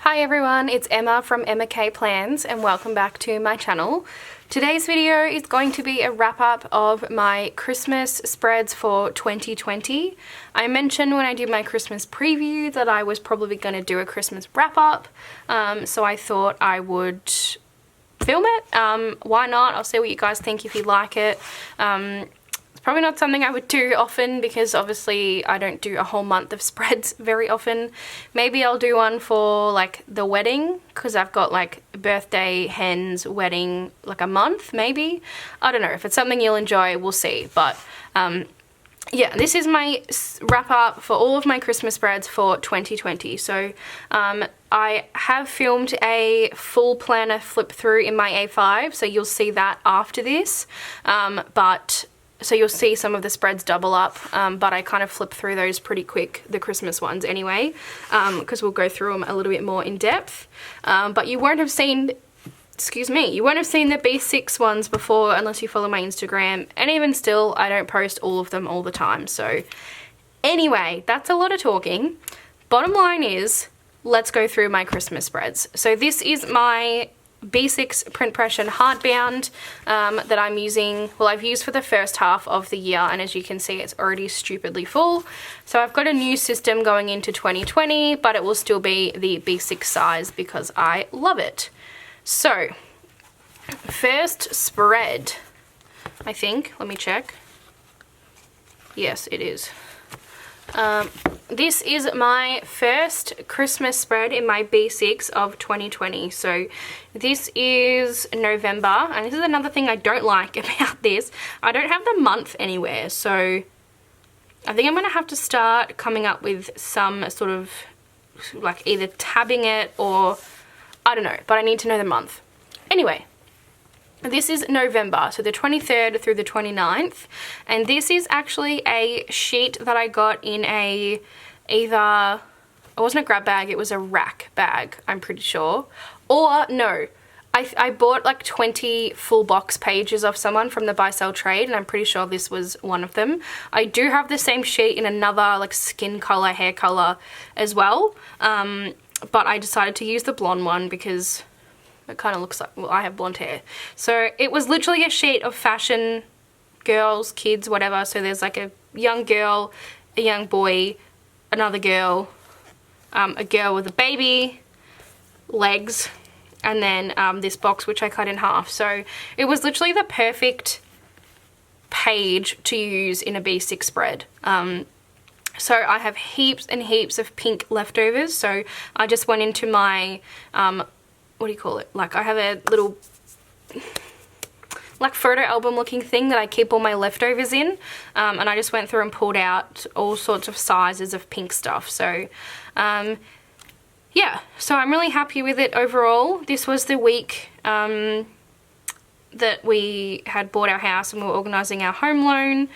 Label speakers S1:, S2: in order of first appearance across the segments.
S1: Hi everyone, it's Emma from Emma K Plans and welcome back to my channel. Today's video is going to be a wrap up of my Christmas spreads for 2020. I mentioned when I did my Christmas preview that I was probably going to do a Christmas wrap up, so I thought I would film it. Why not? I'll see what you guys think if you like it. It's probably not something I would do often because obviously I don't do a whole month of spreads very often. Maybe I'll do one for like the wedding because I've got like birthday, hens, wedding, like a month maybe. I don't know. If it's something you'll enjoy, we'll see. But yeah, this is my wrap up for all of my Christmas spreads for 2020. So I have filmed a full planner flip through in my A5, so you'll see that after this. So you'll see some of the spreads double up, but I kind of flip through those pretty quick, the Christmas ones anyway, because we'll go through them a little bit more in depth. But you won't have seen, you won't have seen the B6 ones before unless you follow my Instagram, and even still, I don't post all of them all the time. So anyway, that's a lot of talking. Bottom line is, let's go through my Christmas spreads. So this is my B6 print press and hardbound that I'm using, well, I've used for the first half of the year, and as you can see it's already stupidly full. So I've got a new system going into 2020, but it will still be the B6 size because I love it. So first spread, I think, let me check. Yes, it is. This is my first Christmas spread in my B6 of 2020. So this is November, and this is another thing I don't like about this. I don't have the month anywhere, so I think I'm going to have to start coming up with some sort of like either tabbing it or I don't know, but I need to know the month. Anyway, this is November, so the 23rd through the 29th, and this is actually a sheet that I got in it wasn't a grab bag, it was a rack bag, I'm pretty sure. Or no, I bought like 20 full box pages off someone from the buy sell trade, and I'm pretty sure this was one of them. I do have the same sheet in another like skin color, hair color as well, but I decided to use the blonde one because it kind of looks like, well, I have blonde hair. So it was literally a sheet of fashion, girls, kids, whatever. So there's like a young girl, a young boy, another girl, a girl with a baby, legs, and then this box which I cut in half. So it was literally the perfect page to use in a B6 spread. So I have heaps and heaps of pink leftovers. So I just went into my what do you call it? Like I have a little like photo album looking thing that I keep all my leftovers in, and I just went through and pulled out all sorts of sizes of pink stuff. So yeah, so I'm really happy with it overall. This was the week that we had bought our house and we were organising our home loan.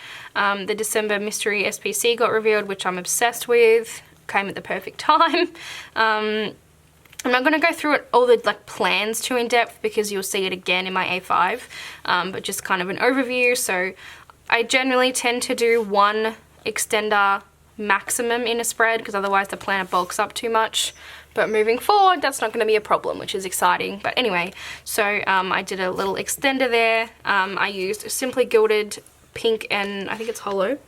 S1: The December mystery SPC got revealed, which I'm obsessed with. Came at the perfect time. I'm not going to go through all the like plans too in depth because you'll see it again in my A5, but just kind of an overview. So I generally tend to do one extender maximum in a spread because otherwise the planner bulks up too much. But moving forward, that's not going to be a problem, which is exciting. But anyway, so I did a little extender there. I used Simply Gilded pink and I think it's hollow.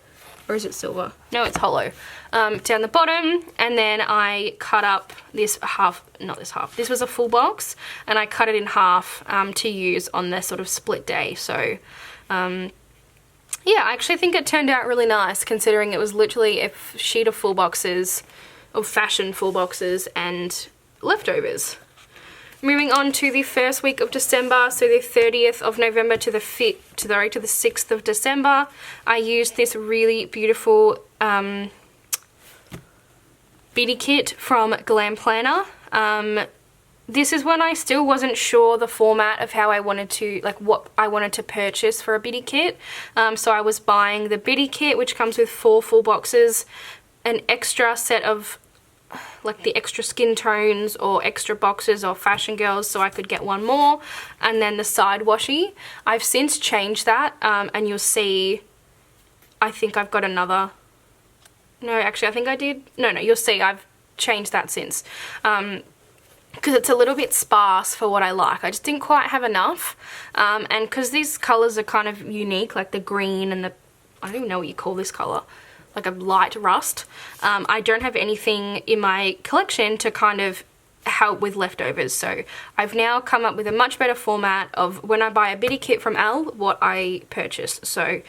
S1: Or is it silver? No, it's hollow. Down the bottom, and then I cut up this half, not this half, this was a full box, and I cut it in half to use on the sort of split day. So yeah, I actually think it turned out really nice considering it was literally a sheet of full boxes, of fashion full boxes and leftovers. Moving on to the first week of December, so the 30th of November to the 6th of December, I used this really beautiful beadie kit from Glam Planner. This is when I still wasn't sure the format of how I wanted to, like what I wanted to purchase for a beadie kit. So I was buying the beadie kit, which comes with 4 full boxes, an extra set of like the extra skin tones or extra boxes or fashion girls so I could get one more, and then the side washi. I've since changed that, and you'll see I think I've got another, no actually I think I did, no you'll see I've changed that since. because it's a little bit sparse for what I like. I just didn't quite have enough, and because these colours are kind of unique, like the green and the, I don't even know what you call this colour, like a light rust. I don't have anything in my collection to kind of help with leftovers, so I've now come up with a much better format of when I buy a bitty kit from Elle, what I purchase. So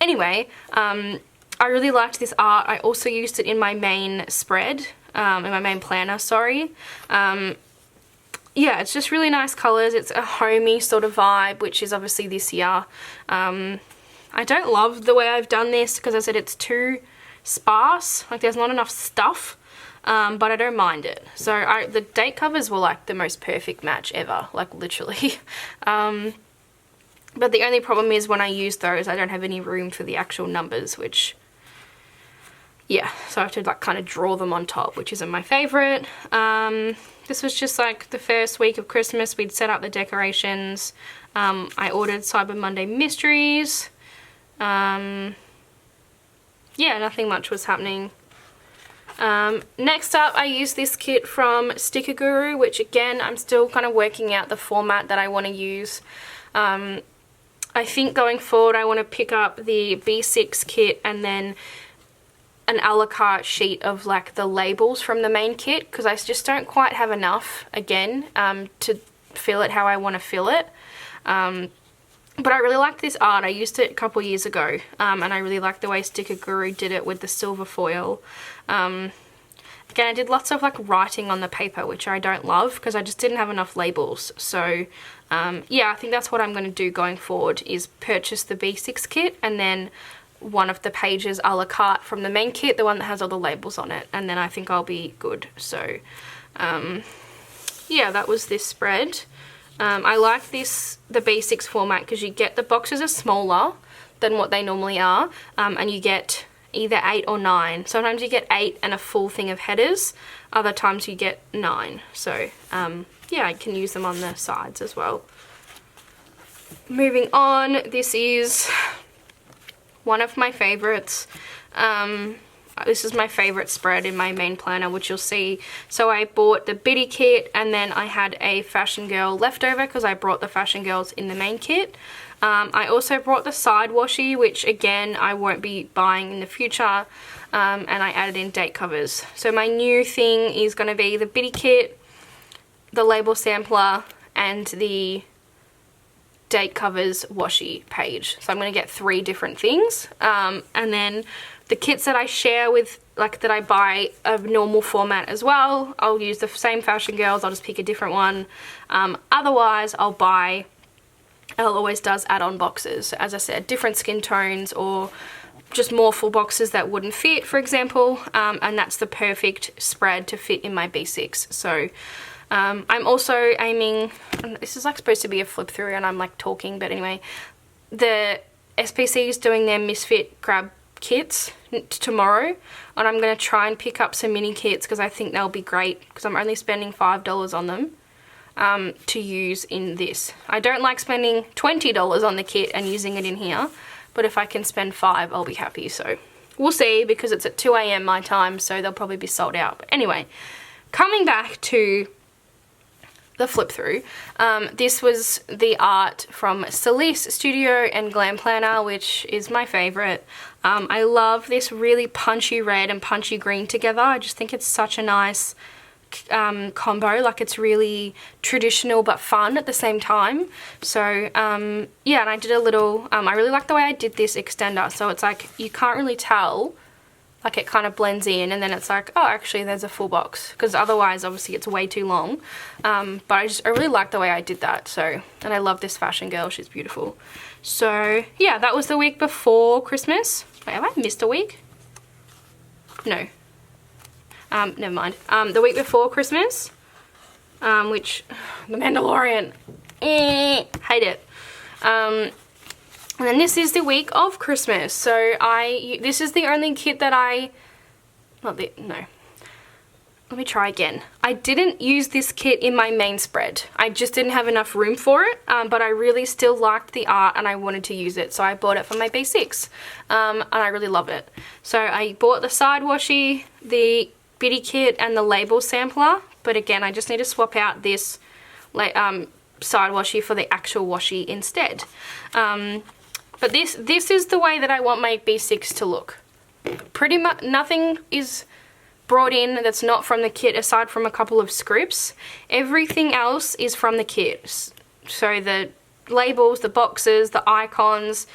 S1: anyway, I really liked this art. I also used it in my main spread, in my main planner, sorry. Yeah, it's just really nice colours. It's a homey sort of vibe, which is obviously this year. I don't love the way I've done this because I said it's too sparse, like there's not enough stuff, but I don't mind it. So the date covers were like the most perfect match ever, like literally. But the only problem is when I use those, I don't have any room for the actual numbers, which, yeah, so I have to like kind of draw them on top, which isn't my favourite. This was just like the first week of Christmas. We'd set up the decorations. I ordered Cyber Monday mysteries. Yeah, nothing much was happening. Next up, I used this kit from Sticker Guru, which again, I'm still kind of working out the format that I want to use. I think going forward, I want to pick up the B6 kit and then an a la carte sheet of like the labels from the main kit, because I just don't quite have enough again to fill it how I want to fill it. But I really liked this art. I used it a couple years ago, and I really liked the way Sticker Guru did it with the silver foil. Again, I did lots of like writing on the paper, which I don't love because I just didn't have enough labels. So yeah, I think that's what I'm going to do going forward, is purchase the B6 kit and then one of the pages a la carte from the main kit, the one that has all the labels on it, and then I think I'll be good. So yeah, that was this spread. I like the B6 format because you get, the boxes are smaller than what they normally are, and you get either 8 or 9. Sometimes you get 8 and a full thing of headers, other times you get 9. So yeah, I can use them on the sides as well. Moving on, this is one of my favorites. This is my favorite spread in my main planner, which you'll see. So I bought the bitty kit, and then I had a Fashion Girl leftover because I brought the Fashion Girls in the main kit. I also brought the side washi, which again I won't be buying in the future, and I added in date covers. So my new thing is going to be the bitty kit, the label sampler, and the date covers washi page. So I'm going to get 3 different things, and then the kits that I share with, like that I buy a normal format as well, I'll use the same Fashion Girls, I'll just pick a different one. Otherwise I'll buy, Elle always does add-on boxes, as I said, different skin tones or just more full boxes that wouldn't fit, for example, and that's the perfect spread to fit in my B6. So I'm also aiming, this is like supposed to be a flip through and I'm like talking, but anyway, the SPC is doing their Misfit grab kits tomorrow, and I'm going to try and pick up some mini kits because I think they'll be great, because I'm only spending $5 on them to use in this. I don't like spending $20 on the kit and using it in here, but if I can spend $5, I'll be happy. So we'll see, because it's at 2 AM my time, so they'll probably be sold out. But anyway, coming back to the flip through, this was the art from Celeste Studio and Glam Planner, which is my favorite. I love this really punchy red and punchy green together. I just think it's such a nice combo, like it's really traditional but fun at the same time. So yeah, and I did a little, I really like the way I did this extender, so it's like you can't really tell, like it kind of blends in, and then it's like, oh, actually there's a full box, because otherwise obviously it's way too long. But I really like the way I did that. So, and I love this Fashion Girl, she's beautiful. So yeah, that was the week before Christmas. Wait, have I missed a week? No. Never mind. The week before Christmas, which, The Mandalorian, hate it. And then this is the week of Christmas. So this is the only kit that let me try again. I didn't use this kit in my main spread. I just didn't have enough room for it, but I really still liked the art and I wanted to use it, so I bought it for my B6, and I really love it. So I bought the side washi, the bitty kit, and the label sampler, but again, I just need to swap out this like side washi for the actual washi instead. But this is the way that I want my B6 to look. Pretty much nothing is brought in that's not from the kit aside from a couple of scripts. Everything else is from the kit. So the labels, the boxes, the icons,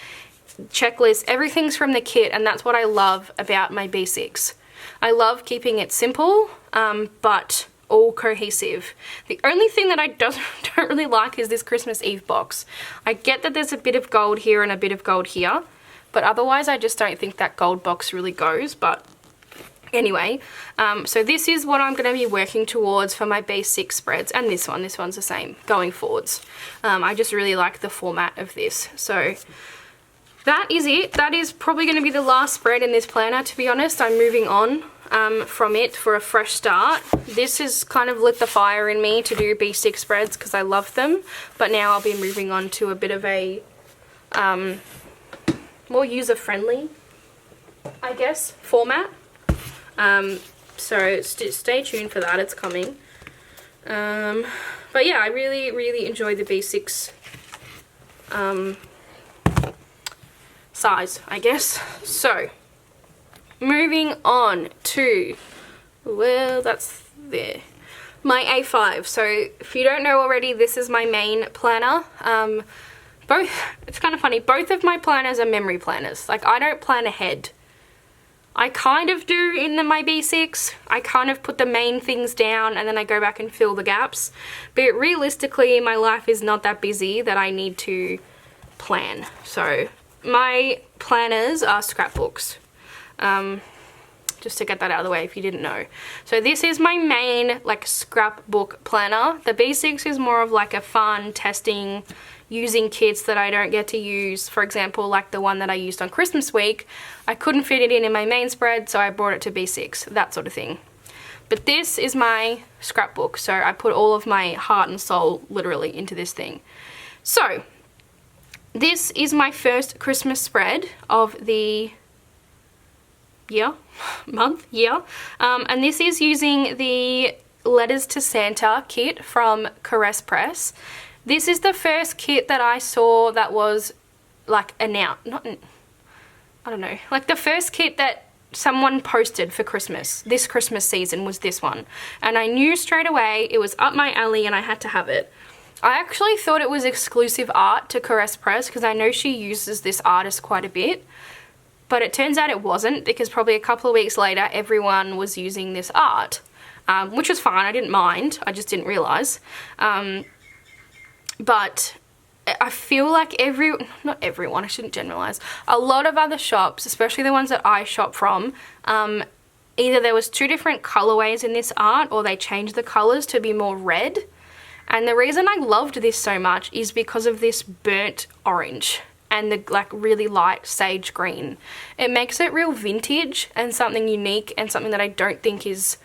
S1: checklists, everything's from the kit, and that's what I love about my B6. I love keeping it simple, but all cohesive. The only thing that I don't really like is this Christmas Eve box. I get that there's a bit of gold here and a bit of gold here, but otherwise I just don't think that gold box really goes. But anyway, so this is what I'm going to be working towards for my B6 spreads, and this one's the same going forwards. I just really like the format of this. So that is it. That is probably going to be the last spread in this planner, to be honest. I'm moving on from it for a fresh start. This has kind of lit the fire in me to do B6 spreads because I love them, but now I'll be moving on to a bit of a more user-friendly, I guess, format. So stay tuned for that, it's coming. But yeah, I really enjoy the B6 size, I guess. So moving on to, well, that's there, my A5. So if you don't know already, this is my main planner. It's kind of funny, both of my planners are memory planners. Like, I don't plan ahead. I kind of do in my B6. I kind of put the main things down and then I go back and fill the gaps. But realistically, my life is not that busy that I need to plan. So my planners are scrapbooks. Just to get that out of the way if you didn't know. So this is my main like scrapbook planner. The B6 is more of like a fun testing, using kits that I don't get to use. For example, like the one that I used on Christmas week, I couldn't fit it in my main spread, so I brought it to B6, that sort of thing. But this is my scrapbook, so I put all of my heart and soul literally into this thing. So this is my first Christmas spread of the year, and this is using the Letters to Santa kit from Caress Press. This is the first kit that I saw that was like announced, I don't know, like the first kit that someone posted for Christmas, this Christmas season, was this one. And I knew straight away it was up my alley and I had to have it. I actually thought it was exclusive art to Caress Press because I know she uses this artist quite a bit. But it turns out it wasn't, because probably a couple of weeks later everyone was using this art, which was fine, I didn't mind, I just didn't realise. But I feel like not everyone, I shouldn't generalise, a lot of other shops, especially the ones that I shop from, either there was 2 different colourways in this art or they changed the colours to be more red. And the reason I loved this so much is because of this burnt orange and the like really light sage green. It makes it real vintage and something unique and something that I don't think is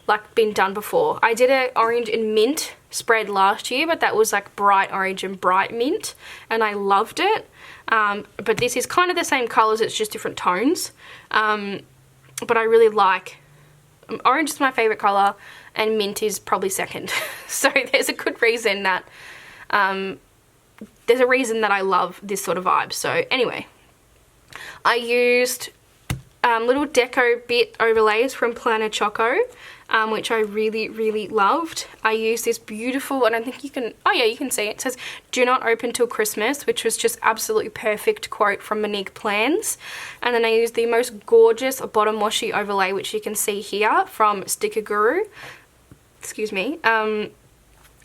S1: like been done before. I did an orange and mint spread last year, but that was like bright orange and bright mint, and I loved it. But this is kind of the same colours, it's just different tones. But I really like, orange is my favourite colour and mint is probably second. So there's a good reason that, there's a reason that I love this sort of vibe. So anyway, I used little deco bit overlays from Planner Choco, which I really loved. I used this beautiful, and I think you can, oh yeah, you can see it. It says, "Do not open till Christmas," which was just absolutely perfect quote from Monique Plans. And then I used the most gorgeous bottom washi overlay, which you can see here, from Sticker Guru. Excuse me.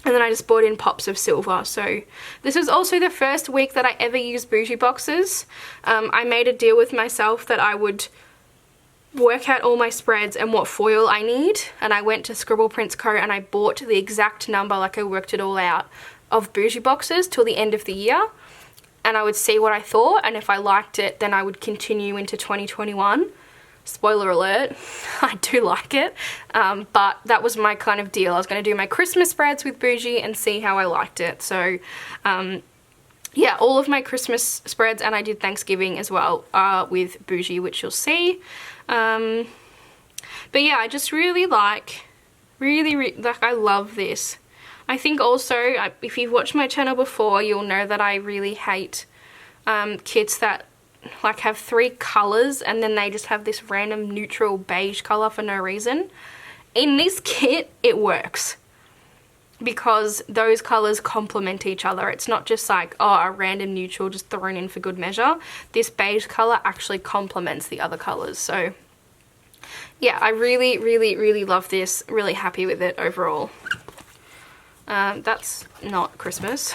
S1: And then I just bought in pops of silver. So this was also the first week that I ever used bougie boxes. I made a deal with myself that I would work out all my spreads and what foil I need, and I went to Scribble Prints Co and I bought the exact number, like I worked it all out, of bougie boxes till the end of the year, and I would see what I thought, and if I liked it then I would continue into 2021. Spoiler alert, I do like it, but that was my kind of deal. I was going to do my Christmas spreads with bougie and see how I liked it. So yeah, all of my Christmas spreads, and I did Thanksgiving as well, with bougie, which you'll see. But yeah, I just really like Really, like, I love this. I think also, if you've watched my channel before, you'll know that I really hate kits that like have 3 colors and then they just have this random neutral beige color for no reason. In this kit, it works because those colors complement each other. It's not just like, oh, a random neutral just thrown in for good measure. This beige color actually complements the other colors. So yeah, I really love this. Really happy with it overall. That's not Christmas.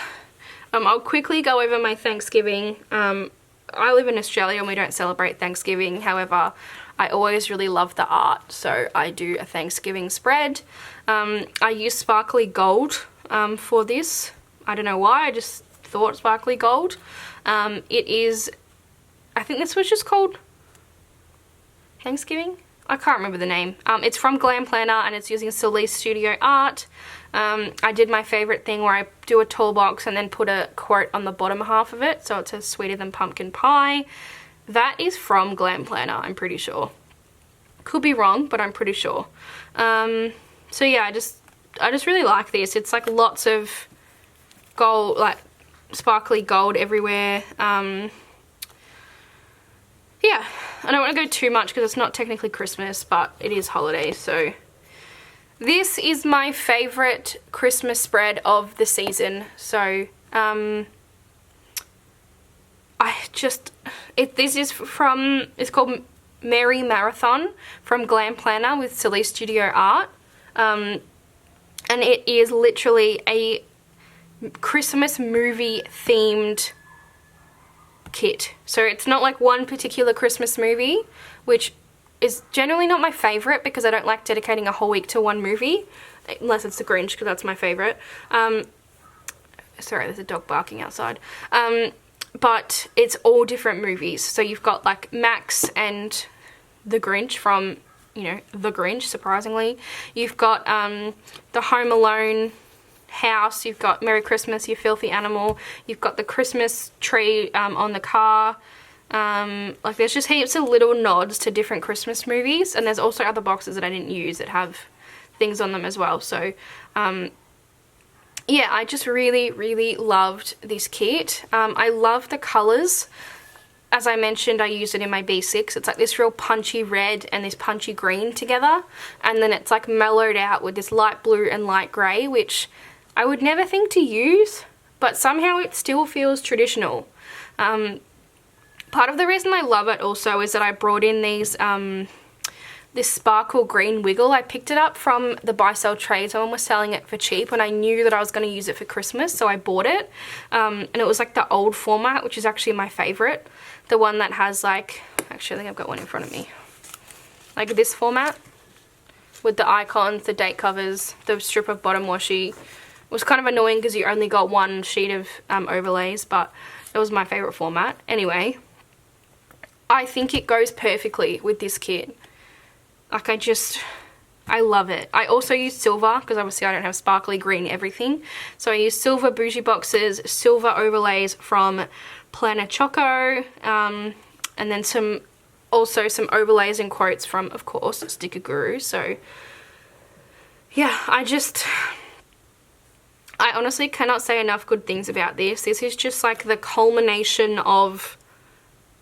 S1: I'll quickly go over my Thanksgiving. I live in Australia and we don't celebrate Thanksgiving. However, I always really love the art, so I do a Thanksgiving spread. I use sparkly gold for this. I don't know why, I just thought sparkly gold. It is, I think this was just called Thanksgiving? I can't remember the name. It's from Glam Planner and it's using Solis Studio art. I did my favorite thing where I do a tall box and then put a quote on the bottom half of it, so it says sweeter than pumpkin pie. That is from Glam Planner, I'm pretty sure. Could be wrong, but I'm pretty sure. So yeah, I just really like this. It's like lots of gold, like sparkly gold everywhere. Yeah, I don't want to go too much because it's not technically Christmas, but it is holiday, so. This is my favorite Christmas spread of the season. So, this is from, it's called Merry Marathon from Glam Planner with Solis Studio art. And it is literally a Christmas movie themed kit. So it's not like one particular Christmas movie, which is generally not my favorite because I don't like dedicating a whole week to one movie, unless it's The Grinch, because that's my favorite. Sorry, there's a dog barking outside. But it's all different movies. So you've got like Max and The Grinch from, you know, The Grinch, surprisingly. You've got the Home Alone house. You've got Merry Christmas, You Filthy Animal. You've got the Christmas tree on the car. Like there's just heaps of little nods to different Christmas movies, and there's also other boxes that I didn't use that have things on them as well. So yeah, I just really loved this kit. I love the colors. As I mentioned, I used it in my B6. It's like this real punchy red and this punchy green together, and then it's like mellowed out with this light blue and light grey, which I would never think to use, but somehow it still feels traditional. Part of the reason I love it also is that I brought in these, this sparkle green wiggle. I picked it up from the buy sell trade. Someone was selling it for cheap and I knew that I was going to use it for Christmas, so I bought it. And it was like the old format, which is actually my favorite. The one that has like, actually I think I've got one in front of me. Like this format with the icons, the date covers, the strip of bottom washi. It was kind of annoying because you only got one sheet of overlays, but it was my favorite format. Anyway, I think it goes perfectly with this kit. Like I love it. I also use silver because obviously I don't have sparkly green everything. So I use silver bougie boxes, silver overlays from Planner Choco, and then also some overlays and quotes from, of course, Sticker Guru. So yeah, I honestly cannot say enough good things about this. This is just like the culmination of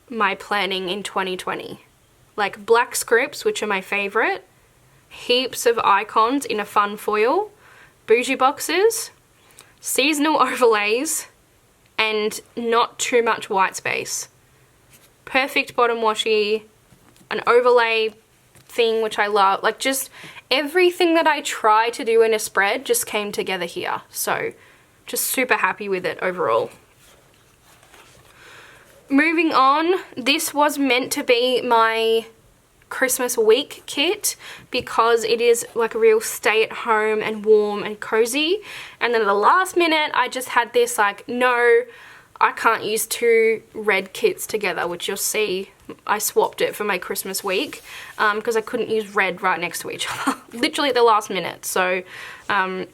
S1: my planning in 2020. Like black scripts, which are my favorite, heaps of icons in a fun foil, bougie boxes, seasonal overlays, and not too much white space. Perfect bottom washi, an overlay thing which I love. Like just everything that I try to do in a spread just came together here. So just super happy with it overall. Moving on, this was meant to be my Christmas week kit because it is like a real stay at home and warm and cozy. And then at the last minute, I just had this like, no, I can't use 2 red kits together, which you'll see I swapped it for my Christmas week because I couldn't use red right next to each other, literally at the last minute. So, oh,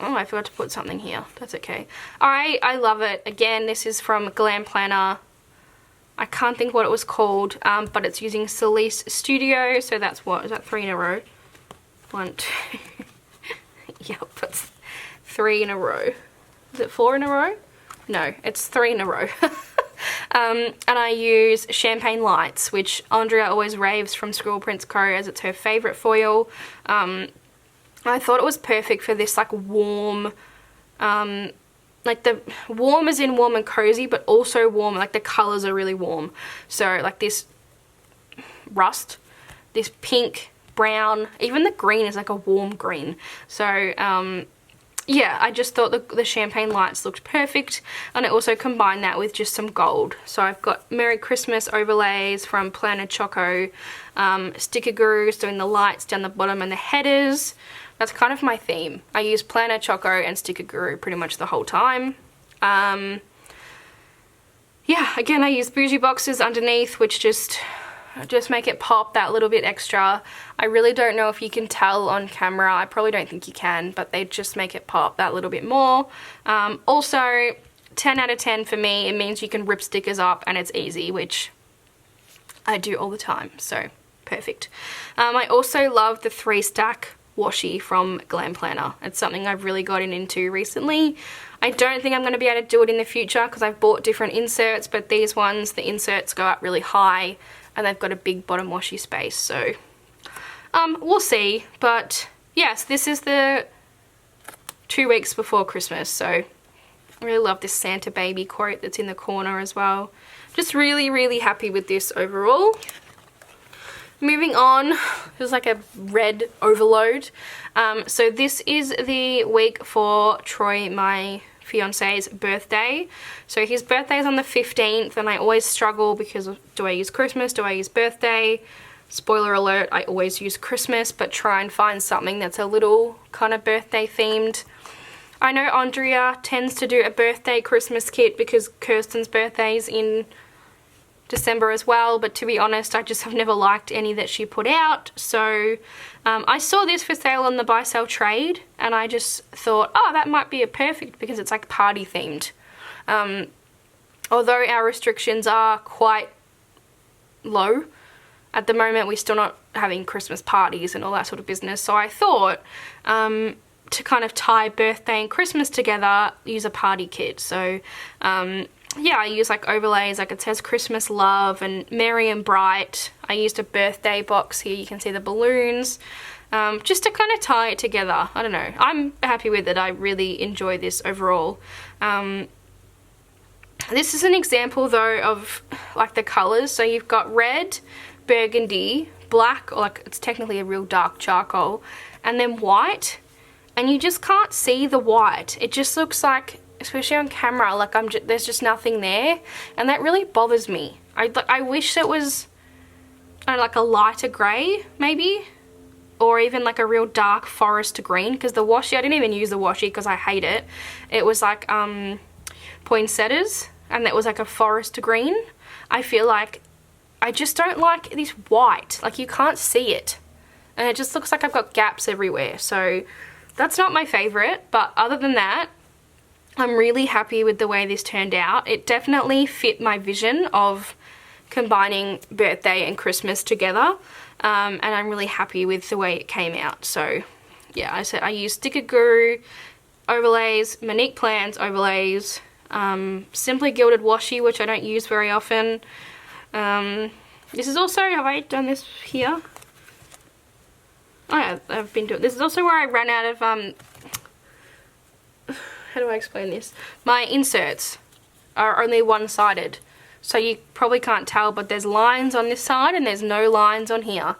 S1: I forgot to put something here. That's okay. I love it. Again, this is from Glam Planner. I can't think what it was called, but it's using Solis Studio, so that's what, is that 3 in a row? 1, 2, Yep, it's 3 in a row. Is it 4 in a row? No, it's 3 in a row. And I use Champagne Lights, which Andrea always raves from Scribble Prints Co as it's her favourite foil. I thought it was perfect for this like warm, like the warm as in warm and cozy, but also warm, like the colours are really warm. So like this rust, this pink, brown, even the green is like a warm green. So yeah, I just thought the Champagne Lights looked perfect, and I also combined that with just some gold. So I've got Merry Christmas overlays from Planner Choco, sticker gurus doing the lights down the bottom and the headers. That's kind of my theme. I use Planner Choco and Sticker Guru pretty much the whole time. Yeah, again, I use bougie boxes underneath, which just make it pop that little bit extra. I really don't know if you can tell on camera. I probably don't think you can, but they just make it pop that little bit more. Also, 10 out of 10 for me. It means you can rip stickers up and it's easy, which I do all the time, so perfect. I also love the 3-stack washi from Glam Planner. It's something I've really gotten into recently. I don't think I'm going to be able to do it in the future because I've bought different inserts, but these ones, the inserts go up really high and they've got a big bottom washi space, so we'll see. But yes, this is the 2 weeks before Christmas, so I really love this Santa baby quote that's in the corner as well. Just really, really happy with this overall. Moving on, there's like a red overload. So this is the week for Troy, my fiance's birthday. So his birthday is on the 15th, and I always struggle because do I use Christmas, do I use birthday? Spoiler alert, I always use Christmas, but try and find something that's a little kind of birthday themed. I know Andrea tends to do a birthday Christmas kit because Kirsten's birthday's in December as well, but to be honest, I just have never liked any that she put out. So I saw this for sale on the buy sell trade, and I just thought, oh, that might be a perfect because it's like party themed. Although our restrictions are quite low at the moment, we're still not having Christmas parties and all that sort of business. So I thought to kind of tie birthday and Christmas together, use a party kit. So yeah, I use like overlays, like it says Christmas love and merry and bright. I used a birthday box here, you can see the balloons, just to kind of tie it together. I don't know, I'm happy with it. I really enjoy this overall. This is an example though of like the colours. So you've got red, burgundy, black, or like it's technically a real dark charcoal, and then white, and you just can't see the white. It just looks like, especially on camera, like there's just nothing there, and that really bothers me. I wish it was like a lighter grey maybe, or even like a real dark forest green, because the washi, I didn't even use the washi because I hate it. It was like poinsettias, and that was like a forest green. I feel like I just don't like this white, like you can't see it, and it just looks like I've got gaps everywhere. So that's not my favourite, but other than that, I'm really happy with the way this turned out. It definitely fit my vision of combining birthday and Christmas together, and I'm really happy with the way it came out. So yeah, I said I used Sticker Guru overlays, Monique Plans overlays, Simply Gilded washi, which I don't use very often. This is also, have I done this here? Oh yeah, I've been doing, this is also where I ran out of, how do I explain this? My inserts are only one-sided, so you probably can't tell, but there's lines on this side and there's no lines on here.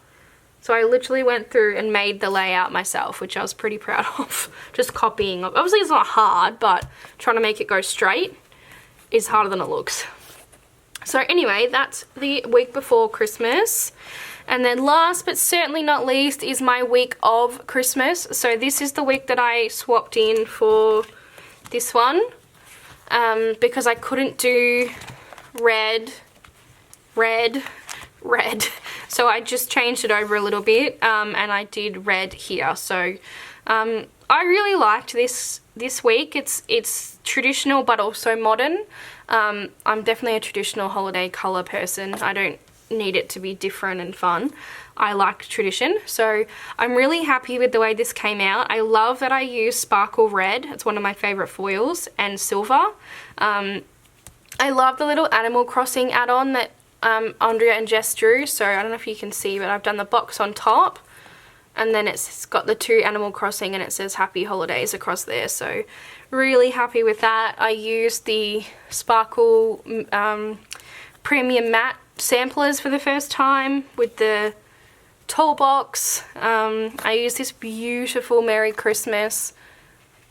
S1: So I literally went through and made the layout myself, which I was pretty proud of. Just copying. Obviously it's not hard, but trying to make it go straight is harder than it looks. So anyway, that's the week before Christmas. And then last but certainly not least is my week of Christmas. So this is the week that I swapped in for this one, because I couldn't do red. So I just changed it over a little bit, and I did red here. So I really liked this week. It's traditional but also modern. I'm definitely a traditional holiday colour person. I don't need it to be different and fun. I like tradition, so I'm really happy with the way this came out. I love that I used Sparkle Red. It's one of my favourite foils, and silver. I love the little Animal Crossing add-on that Andrea and Jess drew, so I don't know if you can see, but I've done the box on top, and then it's got the 2 Animal Crossing and it says Happy Holidays across there, so really happy with that. I used the Sparkle Premium Matte samplers for the first time with the toolbox. I used this beautiful Merry Christmas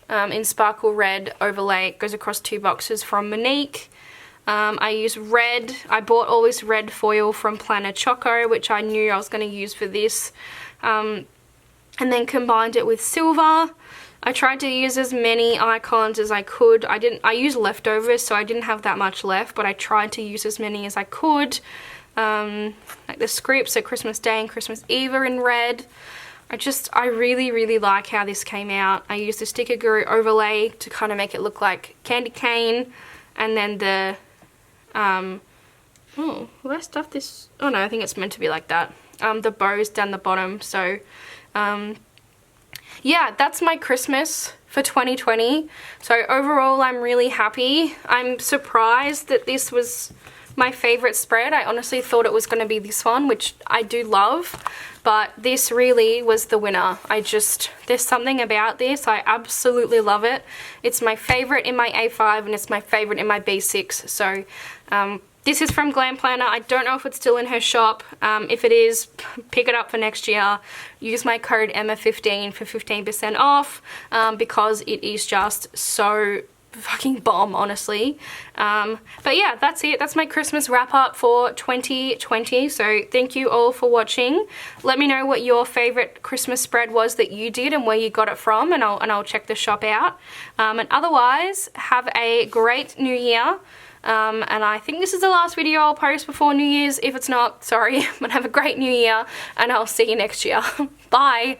S1: in Sparkle Red overlay. It goes across 2 boxes from Monique. I use red. I bought all this red foil from Planner Choco, which I knew I was going to use for this, and then combined it with silver. I tried to use as many icons as I could. I used leftovers, so I didn't have that much left, but I tried to use as many as I could. Like the scripts, so Christmas Day and Christmas Eve are in red. I really like how this came out. I used the Sticker Guru overlay to kind of make it look like candy cane, and then the oh, will I stuff this? Oh no, I think it's meant to be like that. The bows down the bottom. So yeah, that's my Christmas for 2020. So overall, I'm really happy. I'm surprised that this was my favorite spread. I honestly thought it was going to be this one, which I do love, but this really was the winner. There's something about this. I absolutely love it. It's my favorite in my A5 and it's my favorite in my B6. So this is from Glam Planner. I don't know if it's still in her shop. If it is, pick it up for next year. Use my code Emma15 for 15% off because it is just so fucking bomb, honestly. But yeah, that's it. That's my Christmas wrap up for 2020. So thank you all for watching. Let me know what your favorite Christmas spread was that you did and where you got it from, and I'll check the shop out. And otherwise, have a great new year. And I think this is the last video I'll post before New Year's. If it's not, sorry, but have a great new year and I'll see you next year. Bye.